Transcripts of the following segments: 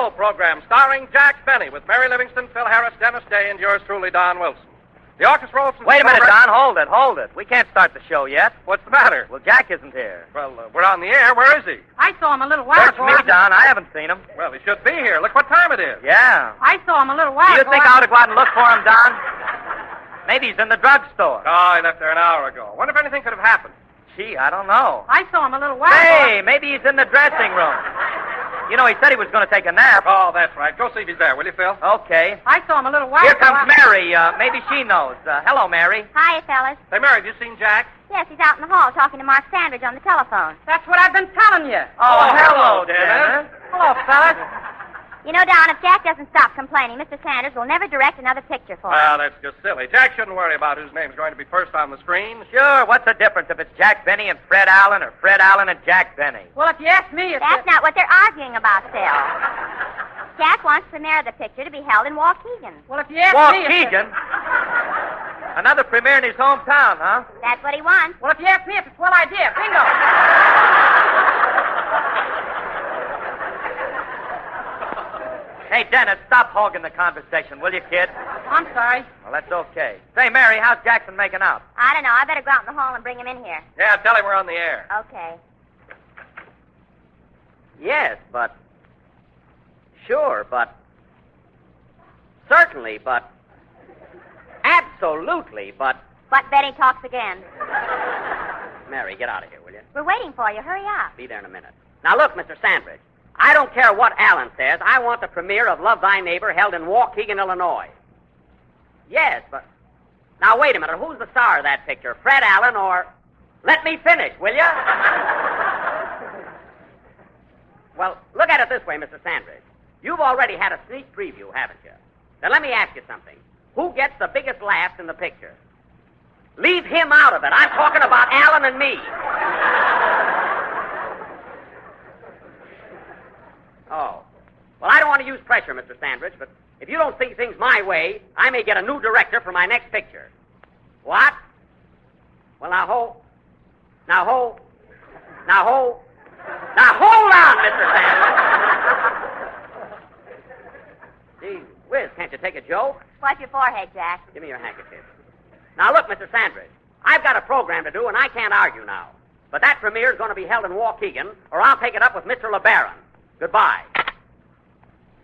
Jell-O program starring Jack Benny with Mary Livingston, Phil Harris, Dennis Day, and yours truly, Don Wilson. The orchestra opens... Wait a minute, Don. Hold it. We can't start the show yet. What's the matter? Well, Jack isn't here. Well, we're on the air. Where is he? I saw him a little while Search ago. me, Don. I haven't seen him. Well, he should be here. Look what time it is. Yeah. I saw him a little while Do you ago. think I ought to go out and look for him, Don? Maybe he's in the drugstore. Oh, he left there an hour ago. Wonder if anything could have happened. Gee, I don't know. I saw him a little while Hey, ago. maybe he's in the dressing room. You know, he said he was going to take a nap. Oh, that's right. Go see if he's there, will you, Phil? Okay. I saw him a little while Here ago. comes Mary. Maybe she knows. Hello, Mary. Hi, fellas. Say, Mary, have you seen Jack? Yes, he's out in the hall talking to Mark Sandridge on the telephone. That's what I've been telling you. Oh, hello, Dennis. Hello, fellas. You know, Don, if Jack doesn't stop complaining, Mr. Sanders will never direct another picture for him. Well, that's just silly. Jack shouldn't worry about whose name's going to be first on the screen. Sure, what's the difference if it's Jack Benny and Fred Allen or Fred Allen and Jack Benny? Well, if you ask me, it's... That's not what they're arguing about, Phil. Jack wants the premiere of the picture to be held in Waukegan. Well, if you ask me... Waukegan? Another premiere in his hometown, huh? That's what he wants. Well, if you ask me, it's a swell idea. Bingo. Hey, Dennis, stop hogging the conversation, will you, kid? I'm sorry. Well, that's okay. Say, Mary, how's Jackson making out? I don't know. I better go out in the hall and bring him in here. Yeah, tell him we're on the air. Okay. Yes, but... Sure, but... Certainly, but... Absolutely, but... But Betty talks again. Mary, get out of here, will you? We're waiting for you. Hurry up. Be there in a minute. Now, look, Mr. Sandridge. I don't care what Allen says. I want the premiere of Love Thy Neighbor held in Waukegan, Illinois. Yes, but... Now, wait a minute. Who's the star of that picture? Fred Allen or... Let me finish, will you? Well, look at it this way, Mr. Sandridge. You've already had a sneak preview, haven't you? Now, let me ask you something. Who gets the biggest laughs in the picture? Leave him out of it. I'm talking about Allen and me. Oh. Well, I don't want to use pressure, Mr. Sandridge, but if you don't see things my way, I may get a new director for my next picture. What? Well, now hold on, Mr. Sandridge. Gee whiz, can't you take a joke? Wipe your forehead, Jack. Give me your handkerchief. Now, look, Mr. Sandridge, I've got a program to do, and I can't argue now. But that premiere is going to be held in Waukegan, or I'll take it up with Mr. LeBaron. Goodbye.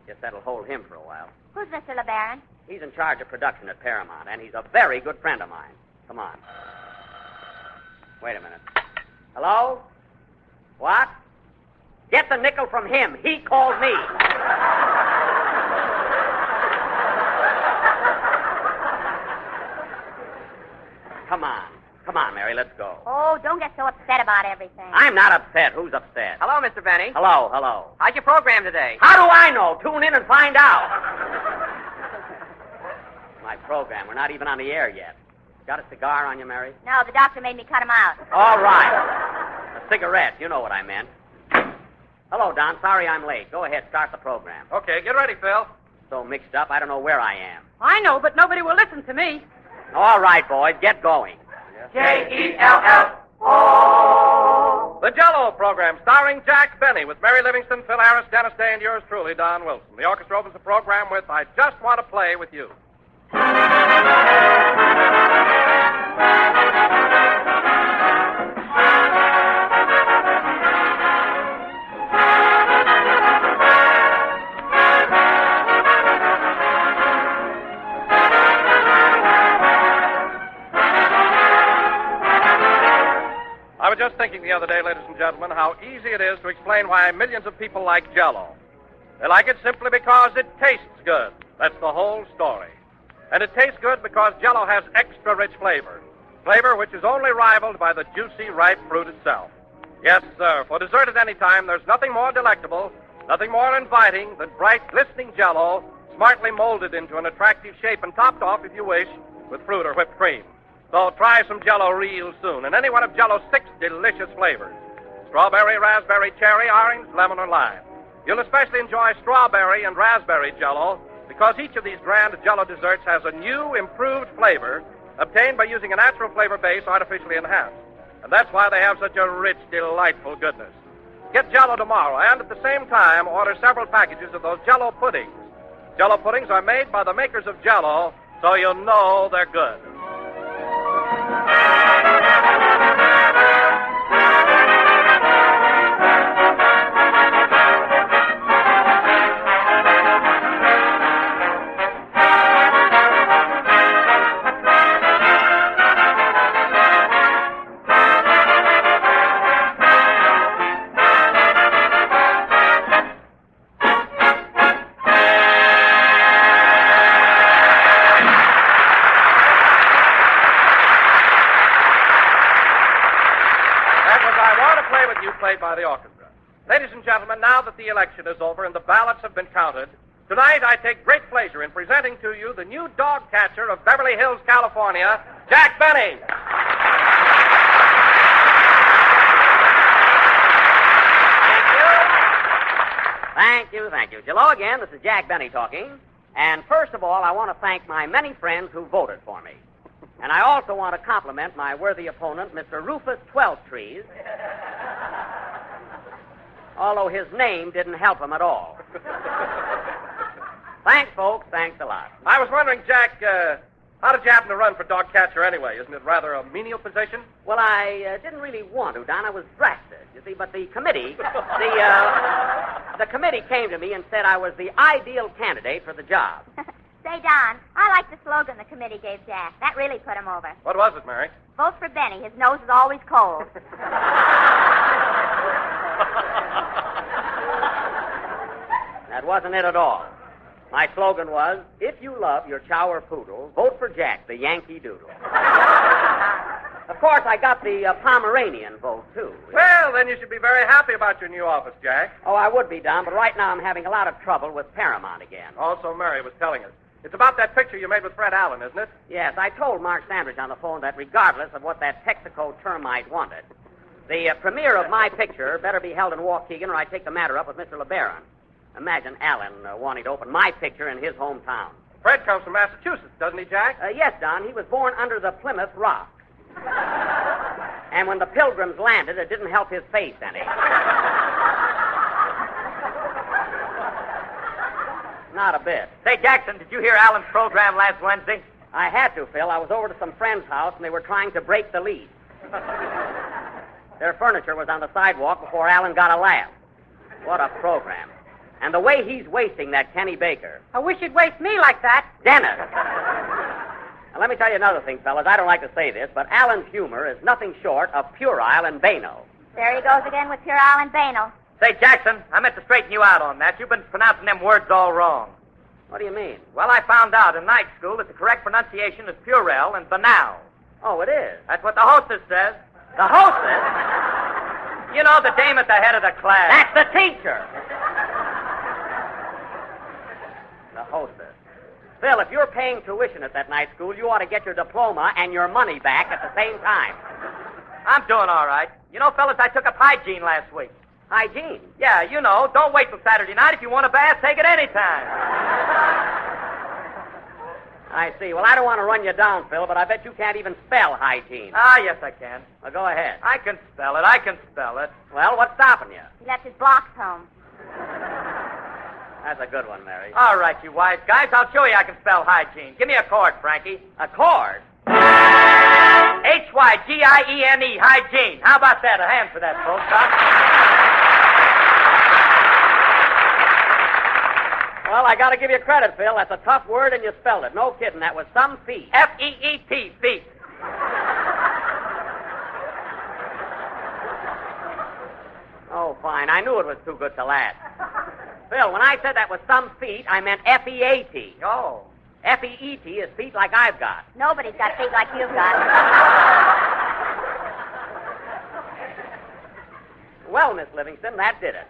Guess that'll hold him for a while. Who's Mr. LeBaron? He's in charge of production at Paramount, and he's a very good friend of mine. Come on. Wait a minute. Hello? What? Get the nickel from him. He called me. Come on, Mary, let's go. Oh, don't get so upset about everything. I'm not upset. Who's upset? Hello, Mr. Benny. Hello. How's your program today? How do I know? Tune in and find out. My program. We're not even on the air yet. Got a cigar on you, Mary? No, the doctor made me cut him out. All right. A cigarette. You know what I meant. Hello, Don. Sorry I'm late. Go ahead. Start the program. Okay, get ready, Phil. So mixed up, I don't know where I am. I know, but nobody will listen to me. All right, boys. Get going. J-E-L-L-O. The Jell-O program starring Jack Benny with Mary Livingston, Phil Harris, Dennis Day, and yours truly, Don Wilson. The orchestra opens the program with I Just Want to Play with You. I was just thinking the other day, ladies and gentlemen, how easy it is to explain why millions of people like Jell-O. They like it simply because it tastes good. That's the whole story. And it tastes good because Jell-O has extra rich flavor. Flavor which is only rivaled by the juicy, ripe fruit itself. Yes, sir, for dessert at any time, there's nothing more delectable, nothing more inviting than bright, glistening Jell-O, smartly molded into an attractive shape and topped off, if you wish, with fruit or whipped cream. So try some Jell-O real soon, and any one of Jell-O's 6 delicious flavors. Strawberry, raspberry, cherry, orange, lemon, or lime. You'll especially enjoy strawberry and raspberry Jell-O because each of these grand Jell-O desserts has a new, improved flavor obtained by using a natural flavor base artificially enhanced. And that's why they have such a rich, delightful goodness. Get Jell-O tomorrow, and at the same time, order several packages of those Jell-O puddings. Jell-O puddings are made by the makers of Jell-O, so you'll know they're good. Played by the orchestra. Ladies and gentlemen, now that the election is over and the ballots have been counted, tonight I take great pleasure in presenting to you the new dog catcher of Beverly Hills, California, Jack Benny. Thank you. Hello again, this is Jack Benny talking. And first of all, I want to thank my many friends who voted for me. And I also want to compliment my worthy opponent, Mr. Rufus Twelvetrees, although his name didn't help him at all. Thanks, folks. Thanks a lot. I was wondering, Jack, how did you happen to run for dog catcher anyway? Isn't it rather a menial position? Well, I didn't really want to, Don. I was drafted, you see, but the committee, the committee came to me and said I was the ideal candidate for the job. Say, Don, I like the slogan the committee gave Jack. That really put him over. What was it, Mary? Vote for Benny. His nose is always cold. That wasn't it at all. My slogan was, if you love your chow or poodle, vote for Jack, the Yankee Doodle. Of course, I got the Pomeranian vote, too. Well, then you should be very happy about your new office, Jack. Oh, I would be, Don, but right now I'm having a lot of trouble with Paramount again. Also, Mary was telling us. It's about that picture you made with Fred Allen, isn't it? Yes, I told Mark Sandridge on the phone that regardless of what that Texaco termite wanted, the premiere of my picture better be held in Waukegan or I take the matter up with Mr. LeBaron. Imagine Allen wanting to open my picture in his hometown. Fred comes from Massachusetts, doesn't he, Jack? Yes, Don. He was born under the Plymouth Rock. And when the Pilgrims landed, it didn't help his face any. Not a bit. Say, Jackson, did you hear Allen's program last Wednesday? I had to, Phil. I was over to some friend's house, and they were trying to break the lease. Their furniture was on the sidewalk before Allen got a laugh. What a program. And the way he's wasting that Kenny Baker. I wish you'd waste me like that. Dennis! Now, let me tell you another thing, fellas. I don't like to say this, but Allen's humor is nothing short of puerile and banal. There he goes again with puerile and banal. Say, Jackson, I meant to straighten you out on that. You've been pronouncing them words all wrong. What do you mean? Well, I found out in night school that the correct pronunciation is puerile and banal. Oh, it is? That's what the hostess says. The hostess? You know, the dame at the head of the class. That's the teacher. The hostess. Phil, if you're paying tuition at that night school, you ought to get your diploma and your money back at the same time. I'm doing all right. You know, fellas, I took up hygiene last week. Hygiene? Yeah, you know, don't wait till Saturday night. If you want a bath, take it any time. I see. Well, I don't want to run you down, Phil, but I bet you can't even spell hygiene. Ah, yes, I can. Well, go ahead. I can spell it. Well, what's stopping you? He left his blocks home. That's a good one, Mary. All right, you wise guys, I'll show you I can spell hygiene. Give me a chord, Frankie. A chord? Hygiene, hygiene. How about that? A hand for that, folks, huh? Well, I got to give you credit, Phil. That's a tough word, and you spelled it. No kidding. That was some feat. F-E-E-T, feet. Oh, fine. I knew it was too good to last. Phil, when I said that was some feat, I meant F-E-A-T. Oh. F-E-E-T is feet like I've got. Nobody's got feet like you've got. Well, Miss Livingston, that did it.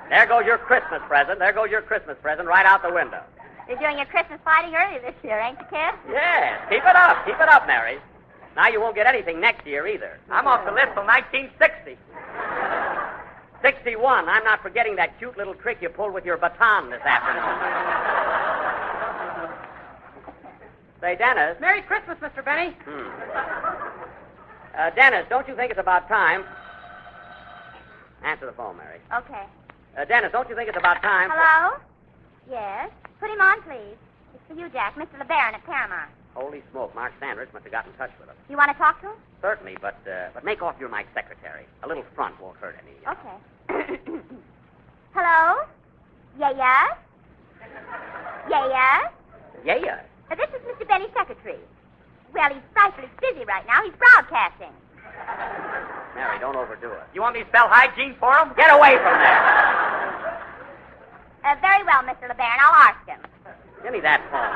There goes your Christmas present. Right out the window. You're doing your Christmas party early this year, ain't you, kid? Yes. Keep it up. Keep it up, Mary. Now you won't get anything next year either. I'm off the list till 1960. 61. I'm not forgetting that cute little trick you pulled with your baton this afternoon. Say, Dennis. Merry Christmas, Mr. Benny. Dennis, don't you think it's about time? Answer the phone, Mary. Okay. Dennis, don't you think it's about time? Hello? Yes? Put him on, please. It's for you, Jack. Mr. LeBaron at Paramount. Holy smoke, Mark Sanders must have got in touch with him. You want to talk to him? Certainly, but make off you're my secretary. A little front won't hurt any. Okay. Hello? Yeah? Yeah? Yeah. This is Mr. Benny's secretary. Well, he's frightfully busy right now. He's broadcasting. Mary, don't overdo it. You want me to spell hygiene for him? Get away from there. Very well, Mr. LeBaron. I'll ask him. Give me that phone.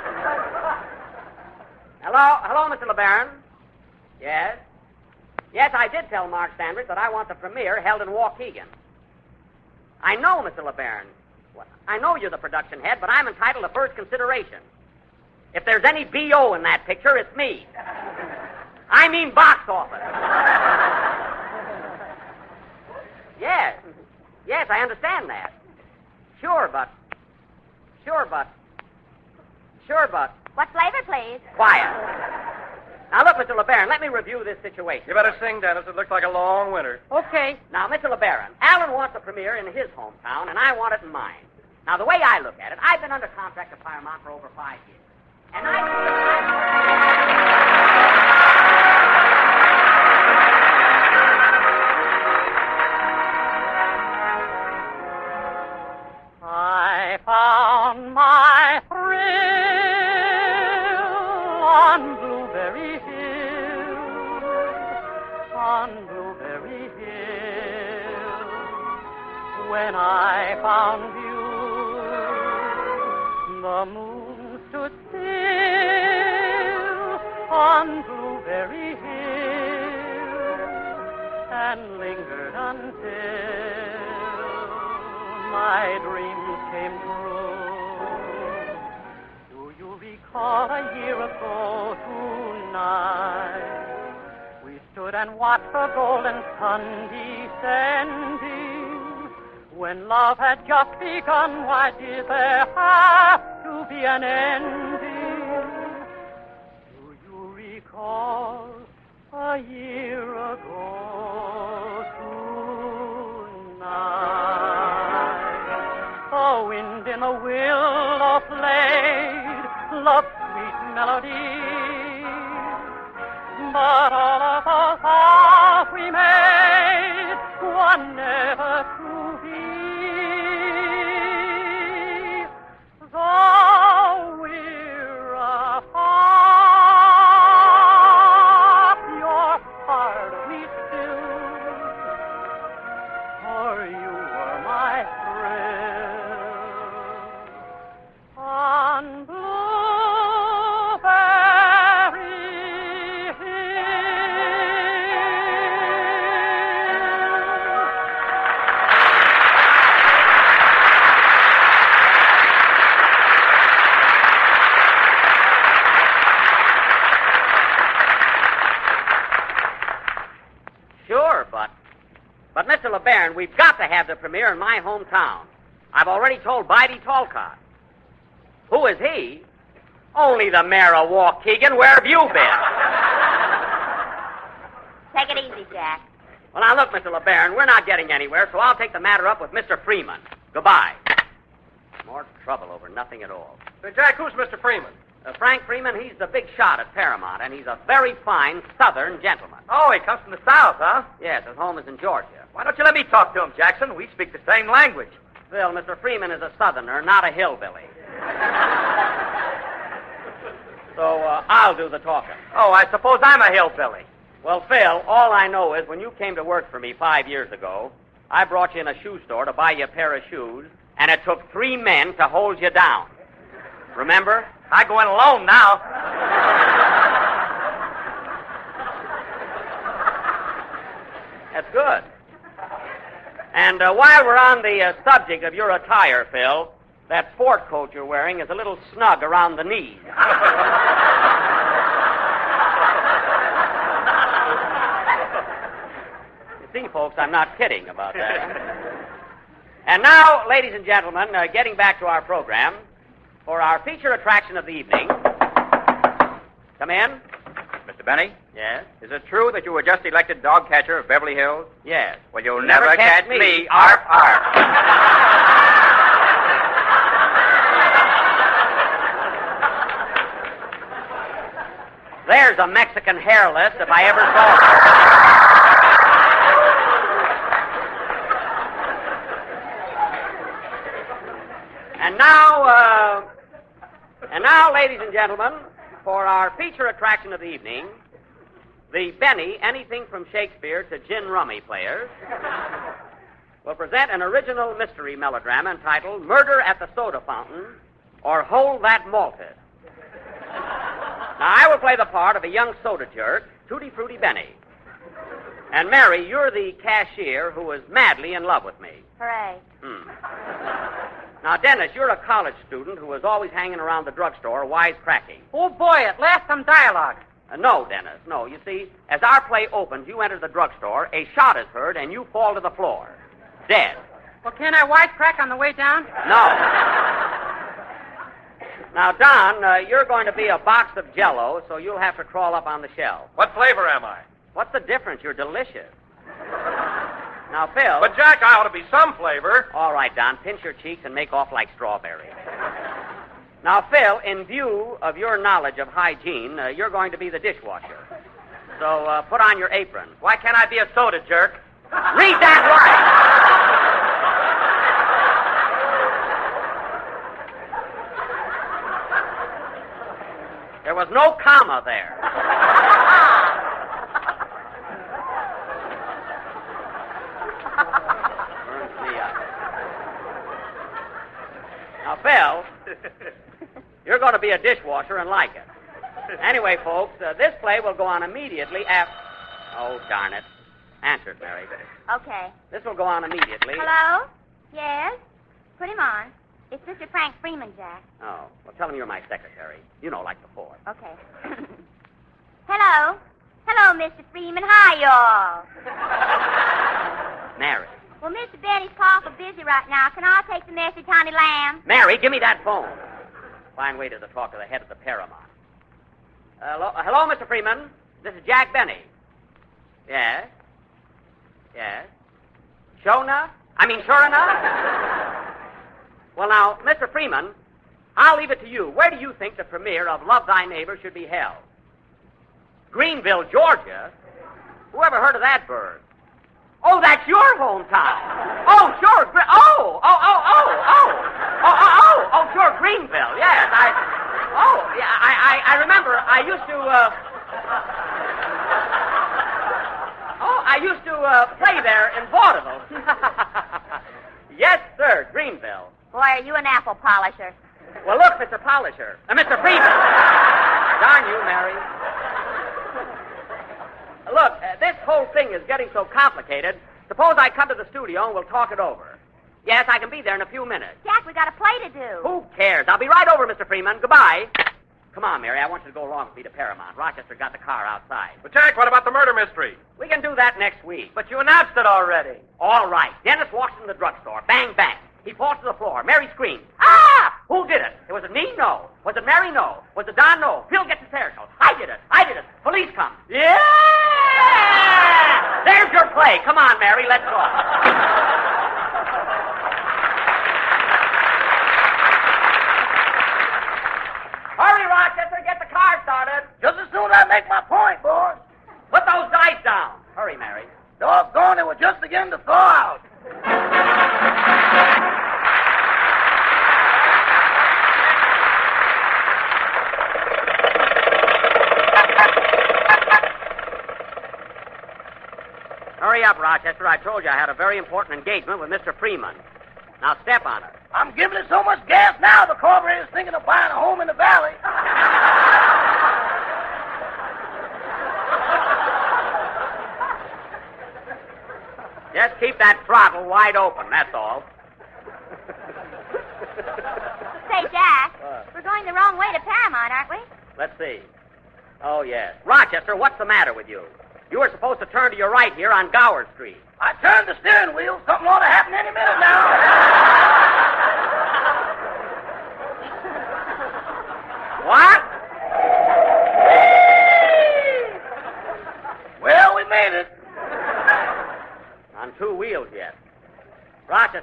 Hello, Mr. LeBaron. Yes? Yes, I did tell Mark Sanders that I want the premiere held in Waukegan. I know, Mr. LeBaron. Well, I know you're the production head, but I'm entitled to first consideration. If there's any B.O. in that picture, it's me. I mean box office. Yes, I understand that. Sure, but... What flavor, please? Quiet. Now, look, Mr. LeBaron, let me review this situation. You better sing, Dennis. It looks like a long winter. Okay. Now, Mr. LeBaron, Alan wants a premiere in his hometown, and I want it in mine. Now, the way I look at it, I've been under contract to Paramount for over 5 years. And I found my thrill on Blueberry Hill, when I found you. The moon stood still on Blueberry Hill and lingered until my dreams came true. Do you recall a year ago tonight? We stood and watched the golden sun descending. When love had just begun, why did there have to be an ending? Do you recall a year ago tonight? The wind in the willow played love's sweet melody, but all of the vows we made were never to be. Though we're apart, you're part of me still, for you were my thrill. On Blueberry Sure, but Mr. LeBaron, we've got to have the premiere in my hometown. I've already told Bidey Talcott. Who is he? Only the mayor of Waukegan. Where have you been? Take it easy, Jack. Well, now, look, Mr. LeBaron, we're not getting anywhere, so I'll take the matter up with Mr. Freeman. Goodbye. More trouble over nothing at all. Say, Jack, who's Mr. Freeman? Frank Freeman, he's the big shot at Paramount, and he's a very fine Southern gentleman. Oh, he comes from the South, huh? Yes, his home is in Georgia. Why don't you let me talk to him, Jackson? We speak the same language. Phil, Mr. Freeman is a Southerner, not a hillbilly. So, I'll do the talking. Oh, I suppose I'm a hillbilly. Well, Phil, all I know is when you came to work for me 5 years ago, I brought you in a shoe store to buy you a pair of shoes, and it took 3 men to hold you down. Remember? I go in alone now. That's good. And while we're on the subject of your attire, Phil, that sport coat you're wearing is a little snug around the knees. You see, folks, I'm not kidding about that. And now, ladies and gentlemen, getting back to our program, for our feature attraction of the evening, come in. Mr. Benny, Yes? is it true that you were just elected dog catcher of Beverly Hills? Yes. Well, you'll Never never catch catch me. me. Arf, arf. There's a Mexican hairless if I ever saw one. And now, ladies and gentlemen, for our feature attraction of the evening, the Benny, anything from Shakespeare to gin rummy players, will present an original mystery melodrama entitled Murder at the Soda Fountain or Hold That Malted. Now, I will play the part of a young soda jerk, Tutti Frutti Benny. And Mary, you're the cashier who is madly in love with me. Hooray. Now, Dennis, you're a college student who is always hanging around the drugstore wisecracking. Oh, boy, at last some dialogue. No, Dennis, no. You see, as our play opens, you enter the drugstore, a shot is heard, and you fall to the floor. Dead. Well, can I wisecrack on the way down? No. Now, Don, you're going to be a box of Jell-O, so you'll have to crawl up on the shelf. What flavor am I? What's the difference? You're delicious. Now, Phil... But, Jack, I ought to be some flavor. All right, Don, pinch your cheeks and make off like strawberry. Now, Phil, in view of your knowledge of hygiene, you're going to be the dishwasher. So put on your apron. Why can't I be a soda jerk? Read that right! There was no comma there. Now, Phil, you're going to be a dishwasher and like it. Anyway, folks, this play will go on immediately after... Oh, darn it. Answer it, Mary. Okay. This will go on immediately. Hello? Yes? Put him on. It's Mr. Frank Freeman, Jack. Oh, well, tell him you're my secretary. You know, like before. Okay. Hello? Hello, Mr. Freeman. Hi, y'all. Mary. Well, Mr. Benny's powerful busy right now. Can I take the message, honey lamb? Mary, give me that phone. Fine way to talk to the head of the Paramount. Hello, Mr. Freeman. This is Jack Benny. Yes? Yes? Sure enough? Well, now, Mr. Freeman, I'll leave it to you. Where do you think the premiere of Love Thy Neighbor should be held? Greenville, Georgia? Who ever heard of that bird? Oh, that's your hometown. Oh, sure. Oh, sure, Greenville. Yes, I remember. I used to play there in vaudeville. Yes, sir, Greenville. Boy, are you an apple polisher. Well, look, Mr. Polisher. Mr. Freeman. Darn you, Mary. Look, this whole thing is getting so complicated. Suppose I come to the studio and we'll talk it over. Yes, I can be there in a few minutes. Jack, we got a play to do. Who cares? I'll be right over, Mr. Freeman. Goodbye. Come on, Mary. I want you to go along with me to Paramount. Rochester got the car outside. But, Jack, what about the murder mystery? We can do that next week. But you announced it already. All right. Dennis walks in the drugstore. Bang, bang. He falls to the floor. Mary screams. Ah! Who did it? Was it me? No. Was it Mary? No. Was it Don? No. Phil gets his hair cut. I did it. Police come. Yeah! There's your play. Come on, Mary. Let's go. Hurry, Rochester. Get the car started. Just as soon as I make my point, boys. Put those dice down. Hurry, Mary. Doggone, it was just beginning to thaw out. Hurry up, Rochester. I told you I had a very important engagement with Mr. Freeman. Now step on it. I'm giving it so much gas now, the carburetor's thinking of buying a home in the valley. Just keep that throttle wide open, that's all. Say, Jack, What? we're going the wrong way to Paramount, aren't we? Let's see. Oh, yes. Rochester, what's the matter with you? You were supposed to turn to your right here on Gower Street. I turned the steering wheel. Something ought to happen any minute now. What?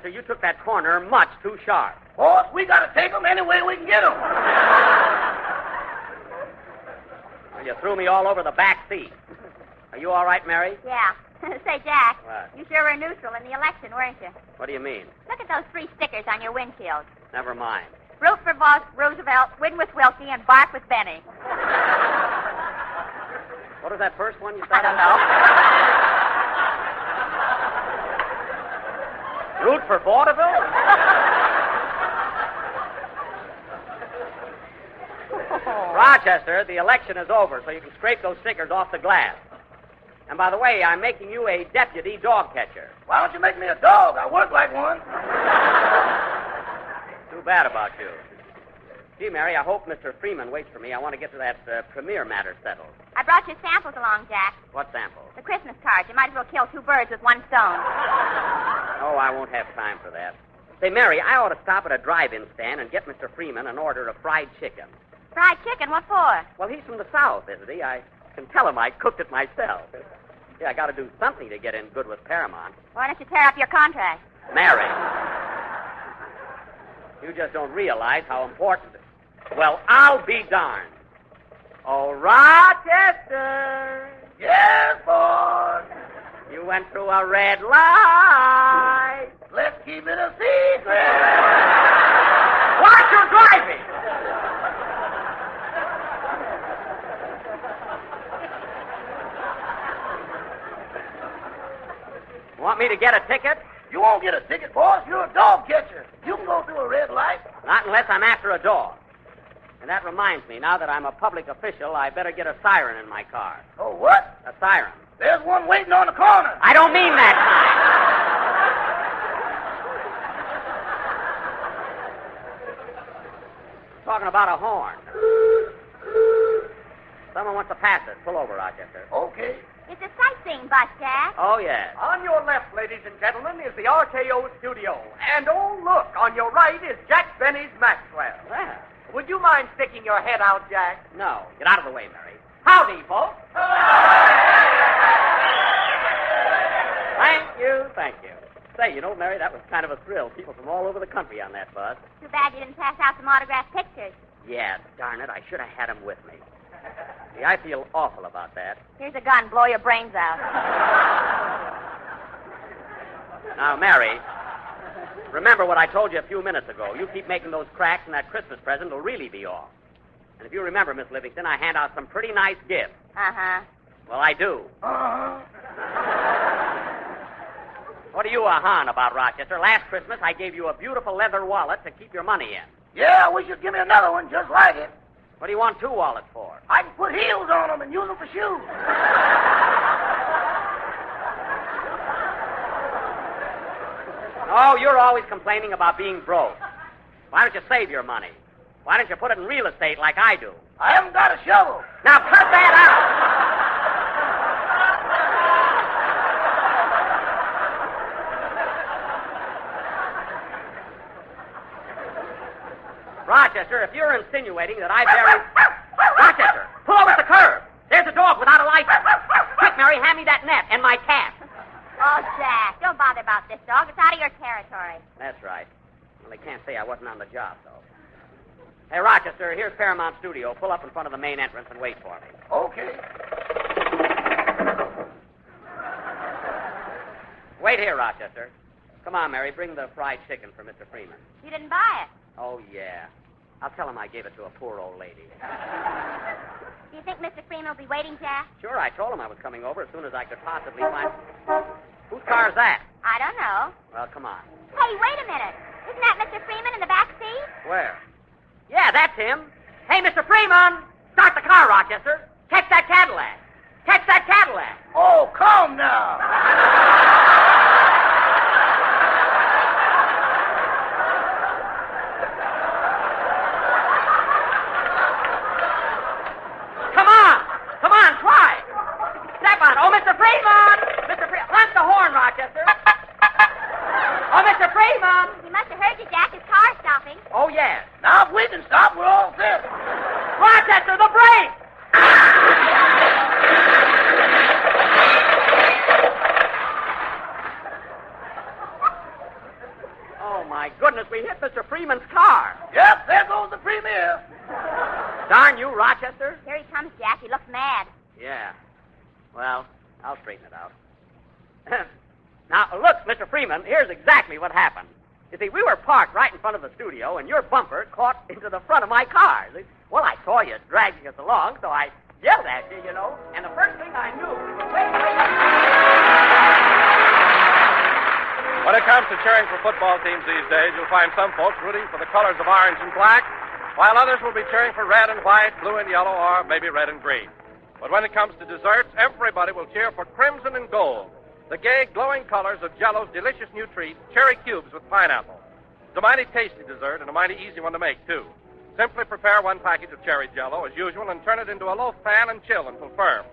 Rochester, you took that corner much too sharp. Boss, we got to take them any way we can get them. Well, you threw me all over the back seat. Are you all right, Mary? Yeah. Say, Jack, What? you sure were neutral in the election, weren't you? What do you mean? Look at those 3 stickers on your windshield. Never mind. Root for Roosevelt, win with Wilkie, and bark with Benny. What was that first one you said? I don't know. Root for vaudeville? Rochester, the election is over, so you can scrape those stickers off the glass. And by the way, I'm making you a deputy dog catcher. Why don't you make me a dog? I work like one. Too bad about you. Gee, Mary, I hope Mr. Freeman waits for me. I want to get to that premiere matter settled. I brought your samples along, Jack. What sample? The Christmas cards. You might as well kill 2 birds with 1 stone. Oh, I won't have time for that. Say, Mary, I ought to stop at a drive-in stand and get Mr. Freeman an order of fried chicken. Fried chicken? What for? Well, he's from the South, isn't he? I can tell him I cooked it myself. Yeah, I got to do something to get in good with Paramount. Why don't you tear up your contract? Mary, you just don't realize how important it is. Well, I'll be darned. Oh, Rochester. Yes, boss. You went through a red light. Let's keep it a secret. Watch your driving. Want me to get a ticket? You won't get a ticket, boss. You're a dog catcher. You can go through a red light. Not unless I'm after a dog. And that reminds me, now that I'm a public official, I better get a siren in my car. Oh, what? A siren. There's one waiting on the corner. I don't mean that kind. Talking about a horn. Someone wants to pass it. Pull over, Rochester. Okay. It's a sightseeing bus, Jack. Oh, yes. On your left, ladies and gentlemen, is the RKO studio. And oh, look, on your right is Jack Benny's Maxwell. Well, Would you mind sticking your head out, Jack? no. Get out of the way, Mary. Howdy, folks. Thank you, thank you. Say, you know, Mary, that was kind of a thrill. People from all over the country on that bus. Too bad you didn't pass out some autographed pictures. Yeah, darn it, I should have had them with me. See, I feel awful about that. Here's a gun. Blow your brains out. Now, Mary, remember what I told you a few minutes ago. You keep making those cracks, and that Christmas present will really be off. And if you remember, Miss Livingston, I hand out some pretty nice gifts. Uh-huh. Well, I do. Uh-huh. What are you a-hahing about, Rochester? Last Christmas, I gave you a beautiful leather wallet to keep your money in. Yeah, I wish you'd give me another one just like it. What do you want 2 wallets for? I can put heels on them and use them for shoes. Oh, you're always complaining about being broke. Why don't you save your money? Why don't you put it in real estate like I do? I haven't got a shovel. Now, cut that out! Rochester, if you're insinuating that I buried... Rochester, pull over at the curb. There's a dog without a license. Quick, Mary, hand me that net and my cat. Oh, Jack, don't bother about this dog. It's out of your territory. That's right. Well, they can't say I wasn't on the job, though. Hey, Rochester, here's Paramount Studio. Pull up in front of the main entrance and wait for me. Okay. Wait here, Rochester. Come on, Mary, bring the fried chicken for Mr. Freeman. You didn't buy it. Oh, yeah. I'll tell him I gave it to a poor old lady. Do you think Mr. Freeman will be waiting, Jack? Sure, I told him I was coming over as soon as I could possibly find... Whose car's that? I don't know. Well, come on. Hey, wait a minute. Isn't that Mr. Freeman in the back seat? Where? Yeah, that's him. Hey, Mr. Freeman! Start the car, Rochester. Catch that Cadillac. Catch that Cadillac. Oh, come now. Come on. Come on, try. Step on. Oh, Mr. Freeman! Mr. Freeman, honk the horn, Rochester. Oh, Mr. Freeman! He must have heard you, Jack. His car's stopping. Oh, yes. Now, if we can stop, we're all set. Rochester, the brake! Mr. Freeman's car. Yep, there goes the premier. Darn you, Rochester. Here he comes, Jack. He looks mad. Yeah. Well, I'll straighten it out. Now, look, Mr. Freeman, here's exactly what happened. You see, we were parked right in front of the studio, and your bumper caught into the front of my car. Well, I saw you dragging us along, so I yelled at you, you know, and the first thing I knew was wait. When it comes to cheering for football teams these days, you'll find some folks rooting for the colors of orange and black, while others will be cheering for red and white, blue and yellow, or maybe red and green. But when it comes to desserts, everybody will cheer for crimson and gold, the gay, glowing colors of Jell-O's delicious new treat, cherry cubes with pineapple. It's a mighty tasty dessert and a mighty easy one to make, too. Simply prepare one package of cherry Jell-O, as usual, and turn it into a loaf pan and chill until firm.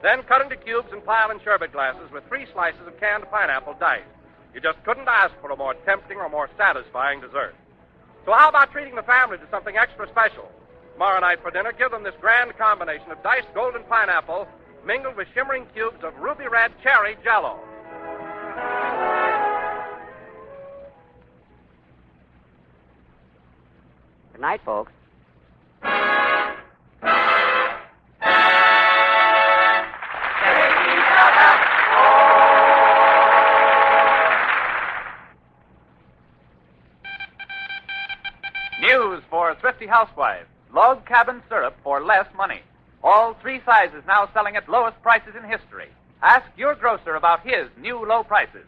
Then cut into cubes and pile in sherbet glasses with 3 slices of canned pineapple diced. You just couldn't ask for a more tempting or more satisfying dessert. So how about treating the family to something extra special? Tomorrow night for dinner, give them this grand combination of diced golden pineapple mingled with shimmering cubes of ruby red cherry Jell-O. Good night, folks. News for thrifty housewives. Log cabin syrup for less money. All 3 sizes now selling at lowest prices in history. Ask your grocer about his new low prices.